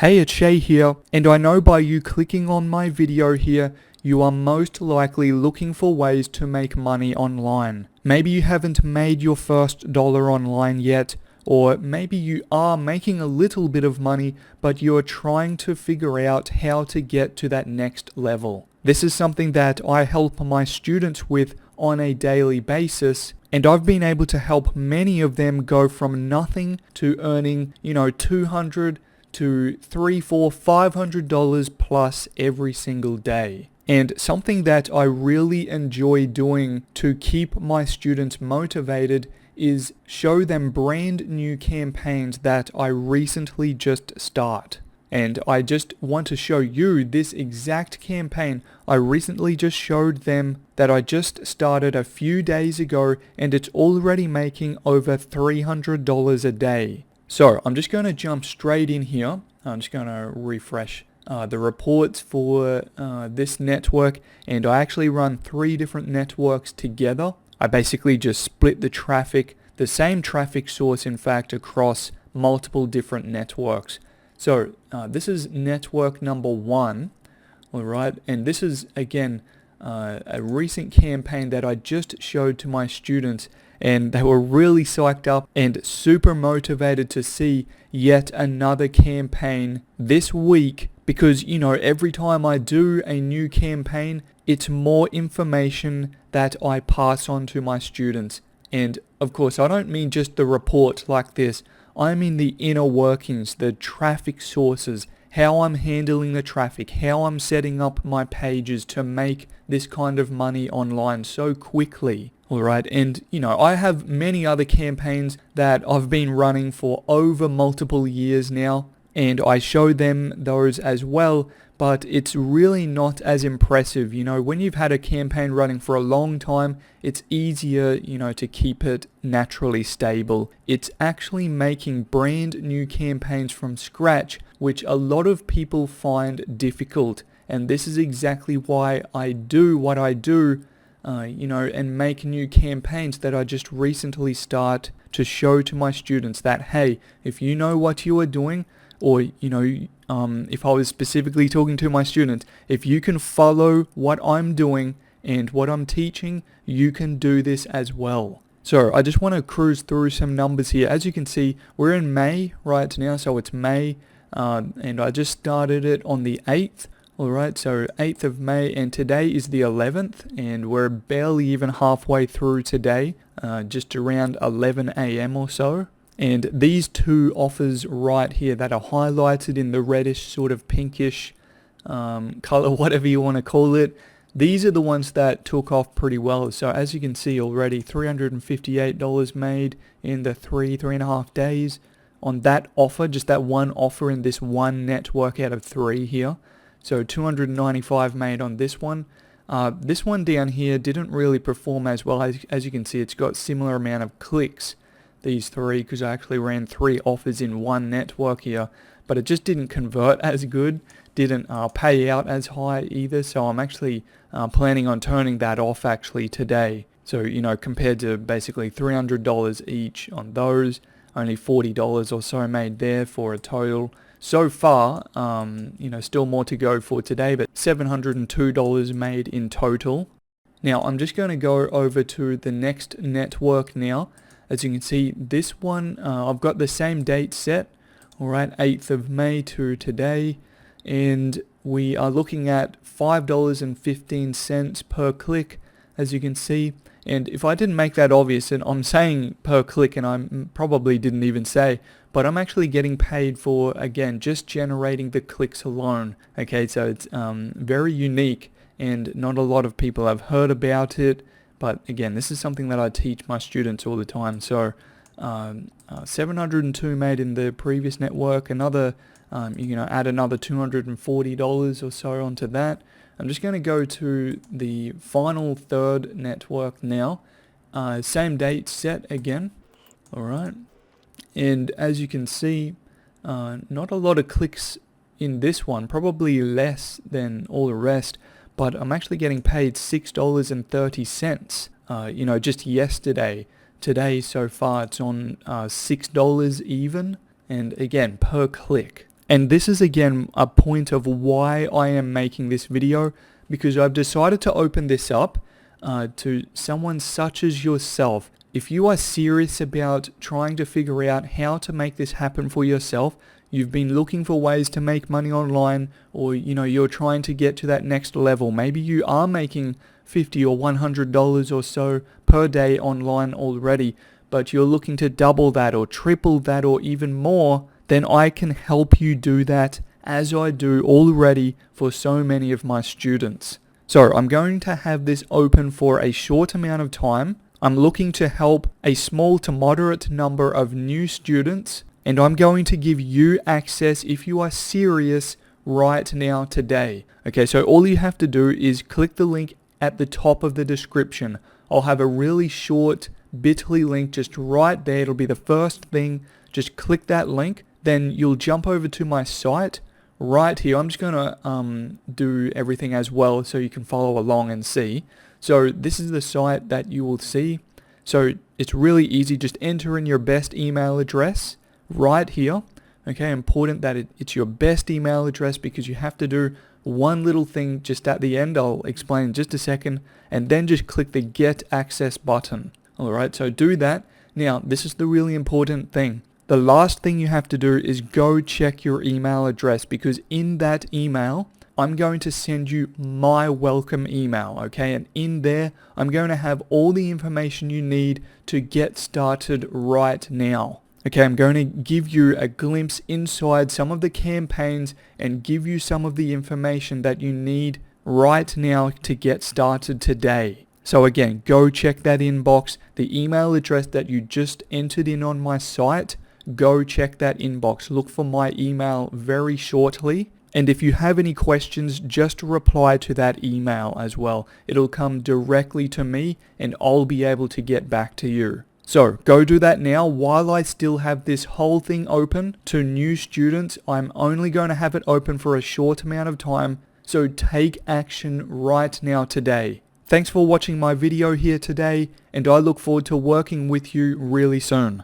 Hey, it's Shay here, and I know by you clicking on my video here, you are most likely looking for ways to make money online. Maybe you haven't made your first dollar online yet, or maybe you are making a little bit of money, but you're trying to figure out how to get to that next level. This is something that I help my students with on a daily basis, and I've been able to help many of them go from nothing to earning, $200 to $300, $400, $500 plus every single day. And something that I really enjoy doing to keep my students motivated is show them brand new campaigns that I recently just start. And I just want to show you this exact campaign. I recently just showed them that I just started a few days ago, and it's already making over $300 a day. So I'm just going to jump straight in here. I'm just going to refresh the reports for this network, and I actually run 3 different networks together. I basically just split the traffic, the same traffic source in fact, across multiple different networks. So this is network number 1, alright, and this is again a recent campaign that I just showed to my students, and they were really psyched up and super motivated to see yet another campaign this week, because every time I do a new campaign, it's more information that I pass on to my students. And of course, I don't mean just the report like this. I mean the inner workings, the traffic sources, how I'm handling the traffic, how I'm setting up my pages to make this kind of money online so quickly. Alright, and I have many other campaigns that I've been running for over multiple years now, and I show them those as well, but it's really not as impressive. When you've had a campaign running for a long time, it's easier, to keep it naturally stable. It's actually making brand new campaigns from scratch, which a lot of people find difficult. And this is exactly why I do what I do, and make new campaigns that I just recently start to show to my students that, hey, if you know what you are doing, or, if I was specifically talking to my students, if you can follow what I'm doing and what I'm teaching, you can do this as well. So I just want to cruise through some numbers here. As you can see, we're in May right now, so it's May, and I just started it on the 8th. Alright, so 8th of May, and today is the 11th, and we're barely even halfway through today, just around 11 a.m. or so. And these 2 offers right here that are highlighted in the reddish sort of pinkish color, whatever you want to call it, these are the ones that took off pretty well. So as you can see already, $358 made in the 3.5 days on that offer, just that one offer in this one network out of 3 here. So $295 made on this one. This one down here didn't really perform as well. As you can see, it's got similar amount of clicks, these 3, because I actually ran 3 offers in one network here, but it just didn't convert as good, didn't pay out as high either. So I'm actually planning on turning that off actually today. So compared to basically $300 each on those, only $40 or so made there for a total. So far, still more to go for today, but $702 made in total. Now, I'm just going to go over to the next network now. As you can see, this one, I've got the same date set, alright, 8th of May to today, and we are looking at $5.15 per click, as you can see. And if I didn't make that obvious, and I'm saying per click, and I probably didn't even say, but I'm actually getting paid for, again, just generating the clicks alone. Okay, so it's very unique, and not a lot of people have heard about it. But again, this is something that I teach my students all the time. So 702 made in the previous network. Another, add another $240 or so onto that. I'm just going to go to the final 3rd network now. Same date set again. Alright. And as you can see, not a lot of clicks in this one, probably less than all the rest, but I'm actually getting paid $6.30, just yesterday. Today so far it's on $6 even, and again, per click. And this is again a point of why I am making this video, because I've decided to open this up to someone such as yourself. If you are serious about trying to figure out how to make this happen for yourself, you've been looking for ways to make money online, or you're trying to get to that next level. Maybe you are making $50 or $100 or so per day online already, but you're looking to double that or triple that or even more, then I can help you do that, as I do already for so many of my students. So I'm going to have this open for a short amount of time. I'm looking to help a small to moderate number of new students, and I'm going to give you access if you are serious right now today. Okay, so all you have to do is click the link at the top of the description. I'll have a really short bit.ly link just right there. It'll be the first thing. Just click that link. Then you'll jump over to my site right here. I'm just going to do everything as well so you can follow along and see. So this is the site that you will see. So it's really easy. Just enter in your best email address right here. Okay, important that it's your best email address, because you have to do one little thing just at the end. I'll explain in just a second. And then just click the Get Access button. Alright, so do that. Now, this is the really important thing. The last thing you have to do is go check your email address, because in that email, I'm going to send you my welcome email, okay? And in there, I'm going to have all the information you need to get started right now. Okay, I'm going to give you a glimpse inside some of the campaigns and give you some of the information that you need right now to get started today. So again, go check that inbox, the email address that you just entered in on my site. Go check that inbox. Look for my email very shortly. And if you have any questions, just reply to that email as well. It'll come directly to me and I'll be able to get back to you. So go do that now while I still have this whole thing open to new students. I'm only going to have it open for a short amount of time. So take action right now today. Thanks for watching my video here today, and I look forward to working with you really soon.